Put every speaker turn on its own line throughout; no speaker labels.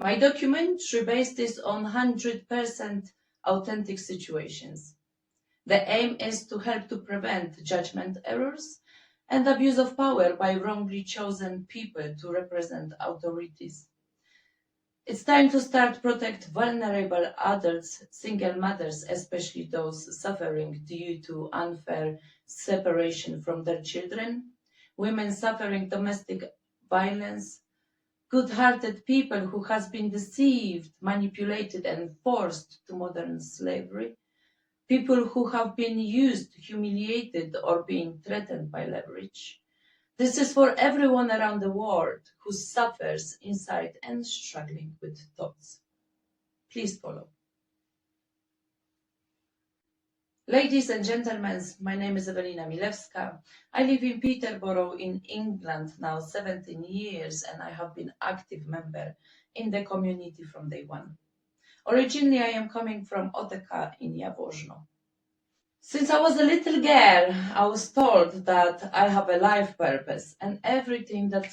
My documentary based is on 100% authentic situations. The aim is to help to prevent judgment errors and abuse of power by wrongly chosen people to represent authorities. It's time to start protect vulnerable adults, single mothers, especially those suffering due to unfair separation from their children, women suffering domestic violence, good-hearted people who has been deceived, manipulated and forced to modern slavery, people who have been used, humiliated or being threatened by leverage. This is for everyone around the world who suffers inside and struggling with thoughts. Please follow. Ladies and gentlemen, my name is Ewelina Milewska. I live in Peterborough in England now 17 years and I have been active member in the community from day one. Originally, I am coming from Oteka in Jaworzno. Since I was a little girl, I was told that I have a life purpose and everything that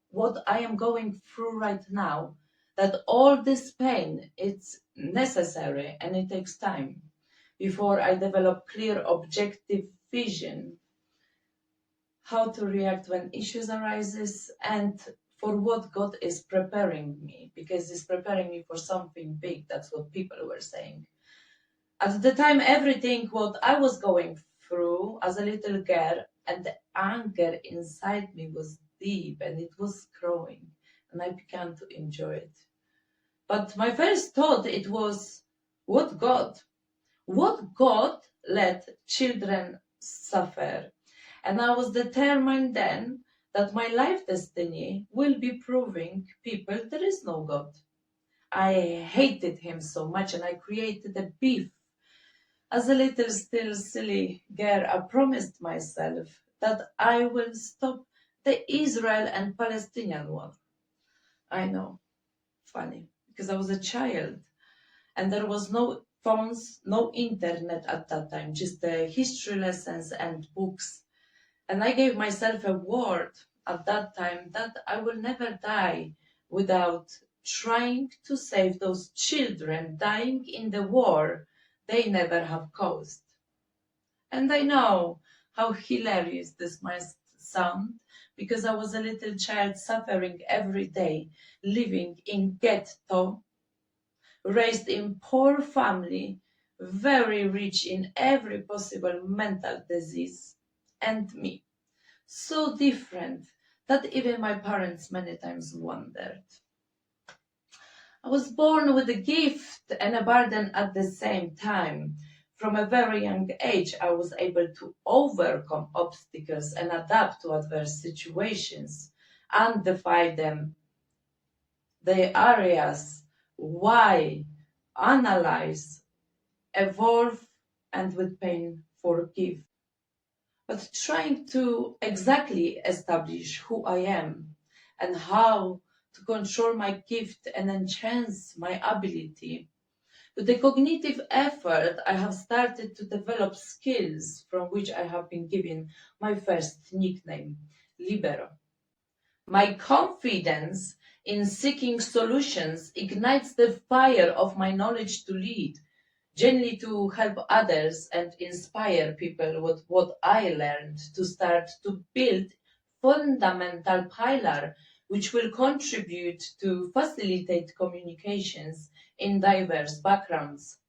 what I am going through right now, that all this pain, it's necessary and it takes time before I develop clear objective vision how to react when issues arises and for what God is preparing me, because He's preparing me for something big. That's what people were saying. At the time, everything what I was going through as a little girl and the anger inside me was deep and it was growing and I began to enjoy it. But my first thought, it was, what God? What God let children suffer? And I was determined then that my life destiny will be proving people there is no God. I hated Him so much and I created a beef. As a little still silly girl, I promised myself that I will stop the Israel and Palestinian war. I know, funny, because I was a child and there was no phones, no internet at that time, just the history lessons and books. And I gave myself a word at that time that I will never die without trying to save those children dying in the war they never have caused. And I know how hilarious this might sound, because I was a little child suffering every day, living in ghetto, raised in poor family, very rich in every possible mental disease, and me, so different that even my parents many times wondered. I was born with a gift and a burden at the same time. From a very young age, I was able to overcome obstacles and adapt to adverse situations and defy them. The areas, why, analyze, evolve, and with pain forgive. But trying to exactly establish who I am and how to control my gift and enhance my ability. With the cognitive effort, I have started to develop skills from which I have been given my first nickname, Libero. My confidence in seeking solutions ignites the fire of my knowledge to lead, genuinely to help others and inspire people with what I learned to start to build fundamental pillar which will contribute to facilitate communications in diverse backgrounds.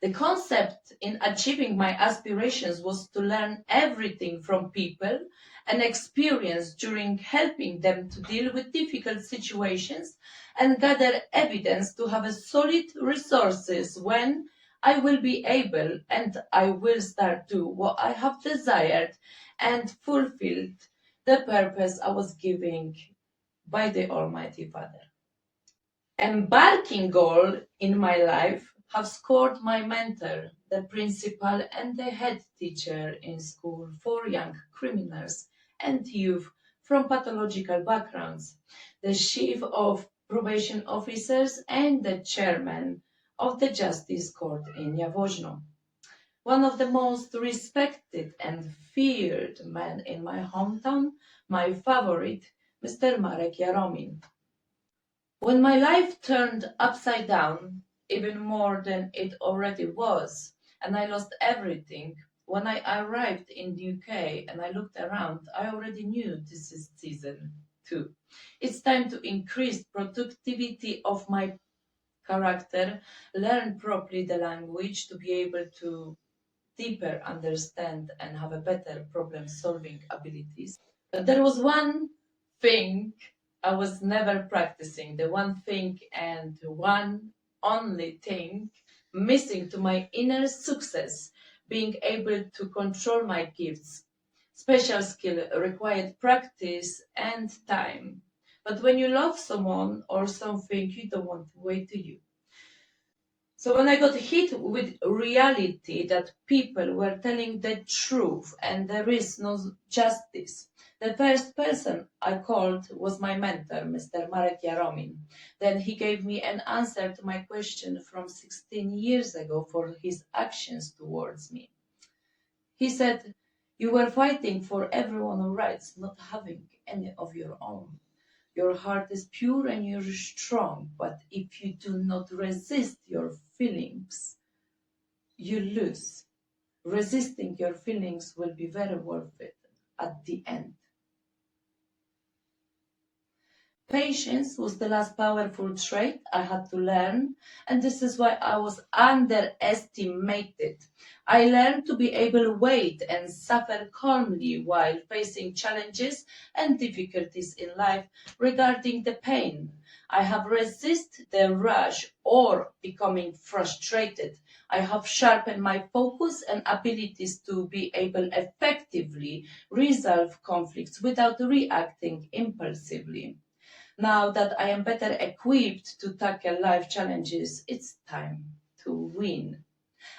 The concept in achieving my aspirations was to learn everything from people and experience during helping them to deal with difficult situations and gather evidence to have a solid resources when I will be able and I will start to what I have desired and fulfilled the purpose I was giving by the Almighty Father. Embarking goal in my life have scored my mentor, the principal and the head teacher in school for young criminals and youth from pathological backgrounds, the chief of probation officers and the chairman of the justice court in Jaworzno. One of the most respected and feared men in my hometown, my favorite, Mr. Marek Jaromin. When my life turned upside down, even more than it already was, and I lost everything, when I arrived in the UK and I looked around, I already knew this is season 2. It's time to increase productivity of my character, learn properly the language to be able to deeper understand and have a better problem solving abilities. But there was one thing I was never practicing, the one thing and one only thing missing to my inner success, being able to control my gifts. Special skill required practice and time. But when you love someone or something, you don't want to wait to you. So when I got hit with reality that people were telling the truth and there is no justice, the first person I called was my mentor, Mr. Marek Jaromin. Then he gave me an answer to my question from 16 years ago for his actions towards me. He said, "You were fighting for everyone's rights, not having any of your own. Your heart is pure and you're strong, but if you do not resist your feelings, you lose. Resisting your feelings will be very worth it at the end." Patience was the last powerful trait I had to learn, and this is why I was underestimated. I learned to be able to wait and suffer calmly while facing challenges and difficulties in life regarding the pain. I have resisted the rush or becoming frustrated. I have sharpened my focus and abilities to be able effectively resolve conflicts without reacting impulsively. Now that I am better equipped to tackle life challenges, it's time to win.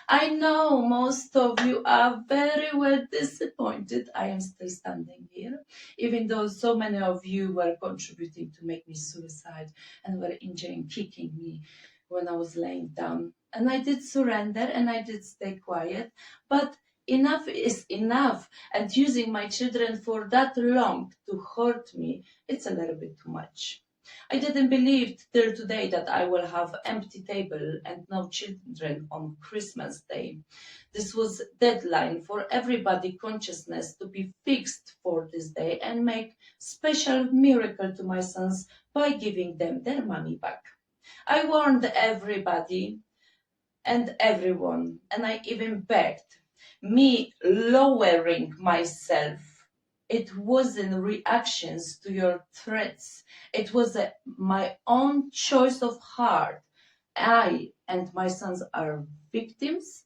I know most of you are very well disappointed I am still standing here, even though so many of you were contributing to make me suicide and were enjoying kicking me when I was laying down. And I did surrender and I did stay quiet, but enough is enough. And using my children for that long to hurt me, it's a little bit too much. I didn't believe till today that I will have empty table and no children on Christmas Day. This was deadline for everybody consciousness to be fixed for this day and make special miracle to my sons by giving them their money back. I warned everybody and everyone, and I even begged. Me lowering myself, it wasn't reactions to your threats. It was my own choice of heart. I and my sons are victims,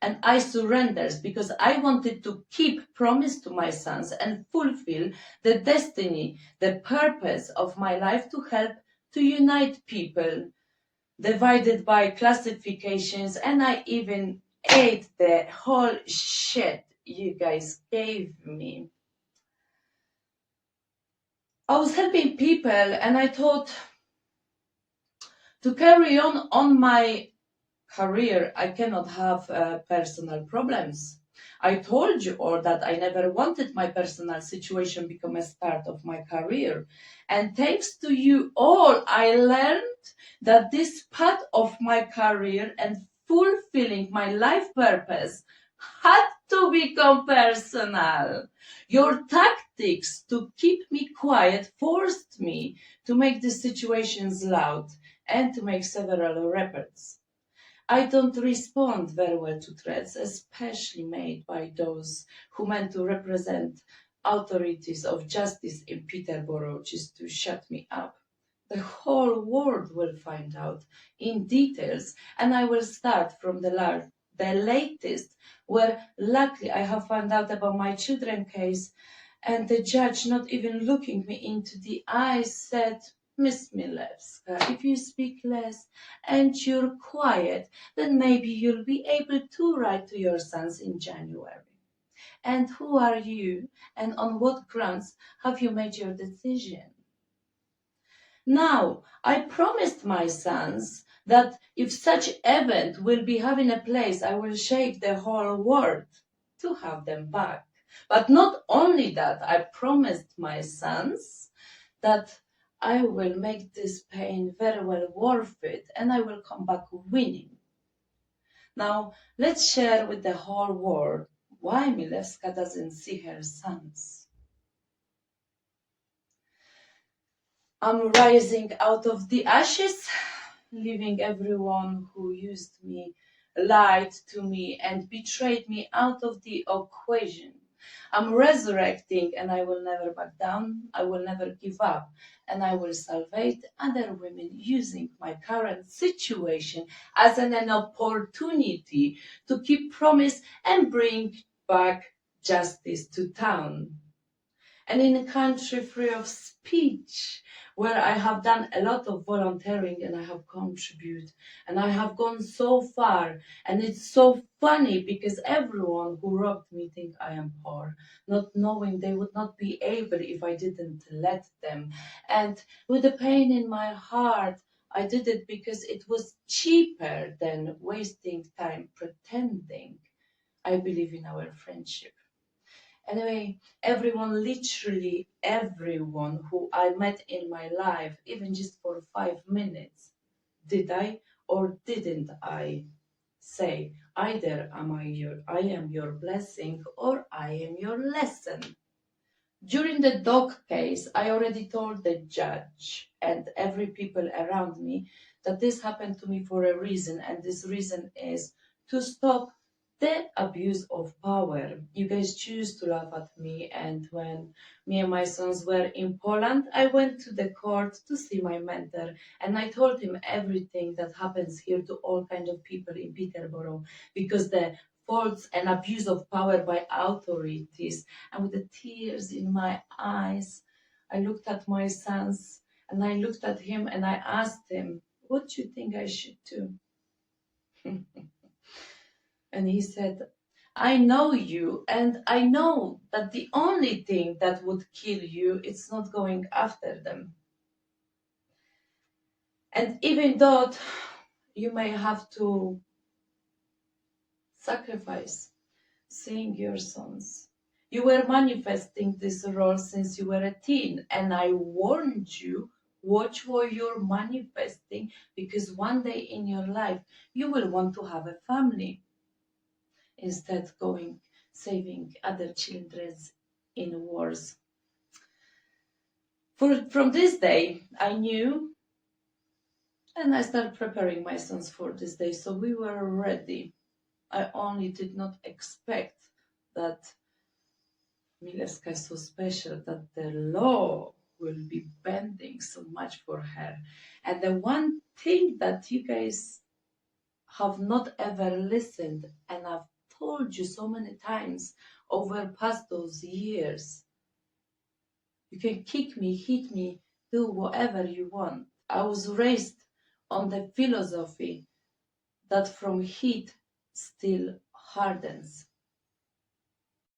and I surrendered because I wanted to keep promise to my sons and fulfill the destiny, the purpose of my life to help to unite people divided by classifications, and I even ate the whole shit you guys gave me. I was helping people and I thought to carry on my career, I cannot have personal problems. I told you all that I never wanted my personal situation become a start of my career. And thanks to you all, I learned that this part of my career and fulfilling my life purpose had to become personal. Your tactics to keep me quiet forced me to make the situations loud and to make several reports. I don't respond very well to threats, especially made by those who meant to represent authorities of justice in Peterborough just to shut me up. The whole world will find out in details, and I will start from the latest, where luckily I have found out about my children case, and the judge, not even looking me into the eyes, said, "Miss Milewska, if you speak less and you're quiet, then maybe you'll be able to write to your sons in January. And who are you, and on what grounds have you made your decision?" Now, I promised my sons that if such event will be having a place, I will shake the whole world to have them back. But not only that, I promised my sons that I will make this pain very well worth it, and I will come back winning. Now, let's share with the whole world why Milewska doesn't see her sons. I'm rising out of the ashes, leaving everyone who used me, lied to me, and betrayed me out of the equation. I'm resurrecting, and I will never back down. I will never give up, and I will salvate other women using my current situation as an opportunity to keep promise and bring back justice to town. And in a country free of speech, where I have done a lot of volunteering and I have contributed and I have gone so far. And it's so funny because everyone who robbed me think I am poor, not knowing they would not be able if I didn't let them. And with the pain in my heart, I did it because it was cheaper than wasting time pretending I believe in our friendship. Anyway, everyone, literally everyone who I met in my life, even just for 5 minutes, did I or didn't I say, either I am your blessing or I am your lesson. During the dog case, I already told the judge and every people around me that this happened to me for a reason, and this reason is to stop the abuse of power. You guys choose to laugh at me, and when me and my sons were in Poland, I went to the court to see my mentor, and I told him everything that happens here to all kind of people in Peterborough, because the faults and abuse of power by authorities, and with the tears in my eyes, I looked at my sons and I looked at him and I asked him, "What do you think I should do?" And he said, "I know you, and I know that the only thing that would kill you is not going after them. And even though you may have to sacrifice seeing your sons. You were manifesting this role since you were a teen, and I warned you, watch what you're manifesting, because one day in your life you will want to have a family instead going saving other children in wars." From this day, I knew, and I started preparing my sons for this day, so we were ready. I only did not expect that Milewska is so special that the law will be bending so much for her. And the one thing that you guys have not ever listened, and I've told you so many times over past those years, you can kick me, hit me, do whatever you want. I was raised on the philosophy that from heat steel hardens.